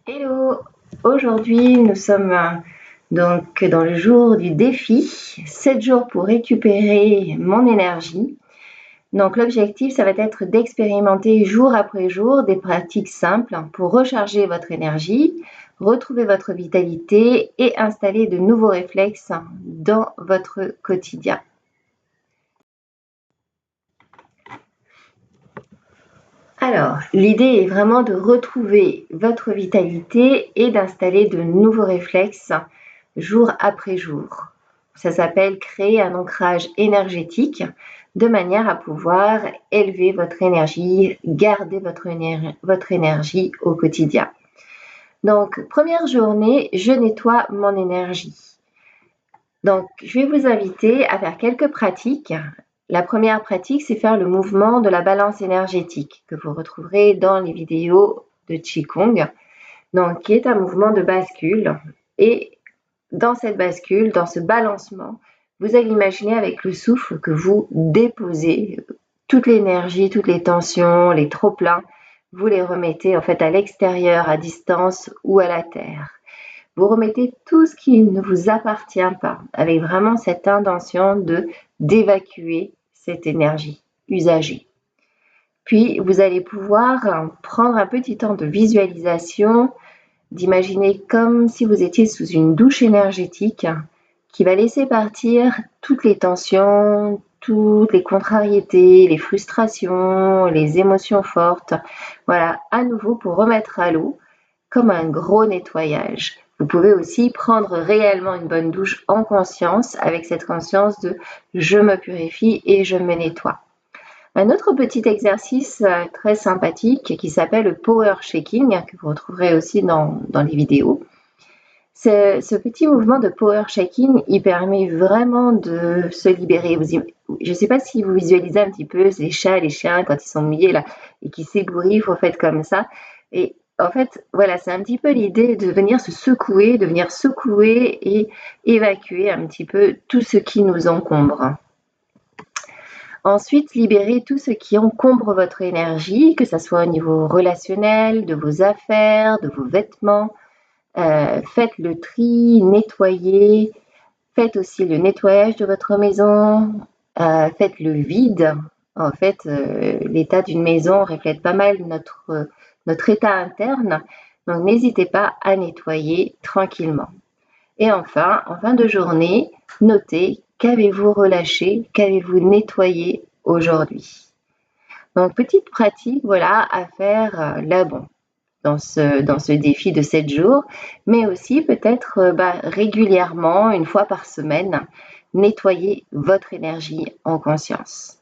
Hello, aujourd'hui nous sommes donc dans le jour du défi, 7 jours pour récupérer mon énergie. Donc l'objectif, ça va être d'expérimenter jour après jour des pratiques simples pour recharger votre énergie, retrouver votre vitalité et installer de nouveaux réflexes dans votre quotidien. Alors, l'idée est vraiment de retrouver votre vitalité et d'installer de nouveaux réflexes jour après jour. Ça s'appelle créer un ancrage énergétique de manière à pouvoir élever votre énergie, garder votre énergie au quotidien. Donc, première journée, je nettoie mon énergie. Donc, je vais vous inviter à faire quelques pratiques. La première pratique, c'est faire le mouvement de la balance énergétique que vous retrouverez dans les vidéos de Qigong, donc qui est un mouvement de bascule. Et dans cette bascule, dans ce balancement, vous allez imaginer avec le souffle que vous déposez toute l'énergie, toutes les tensions, les trop-pleins, vous les remettez en fait à l'extérieur, à distance ou à la terre. Vous remettez tout ce qui ne vous appartient pas, avec vraiment cette intention d'évacuer cette énergie usagée. Puis, vous allez pouvoir prendre un petit temps de visualisation, d'imaginer comme si vous étiez sous une douche énergétique qui va laisser partir toutes les tensions, toutes les contrariétés, les frustrations, les émotions fortes. Voilà, à nouveau pour remettre à l'eau comme un gros nettoyage. Vous pouvez aussi prendre réellement une bonne douche en conscience, avec cette conscience de je me purifie et je me nettoie. Un autre petit exercice très sympathique qui s'appelle le power shaking, que vous retrouverez aussi dans les vidéos. Ce petit mouvement de power shaking, il permet vraiment de se libérer. Je ne sais pas si vous visualisez un petit peu les chats, les chiens quand ils sont mouillés là et qui s'ébouriffent en fait comme ça. Et en fait, voilà, c'est un petit peu l'idée de venir secouer et évacuer un petit peu tout ce qui nous encombre. Ensuite, libérez tout ce qui encombre votre énergie, que ce soit au niveau relationnel, de vos affaires, de vos vêtements. Faites le tri, nettoyez. Faites aussi le nettoyage de votre maison. Faites le vide. En fait, l'état d'une maison reflète pas mal notre état interne. Donc, n'hésitez pas à nettoyer tranquillement. Et enfin, en fin de journée, notez qu'avez-vous relâché, qu'avez-vous nettoyé aujourd'hui. Donc, petite pratique, voilà, à faire là, bon, dans ce défi de 7 jours, mais aussi peut-être régulièrement, une fois par semaine, nettoyer votre énergie en conscience.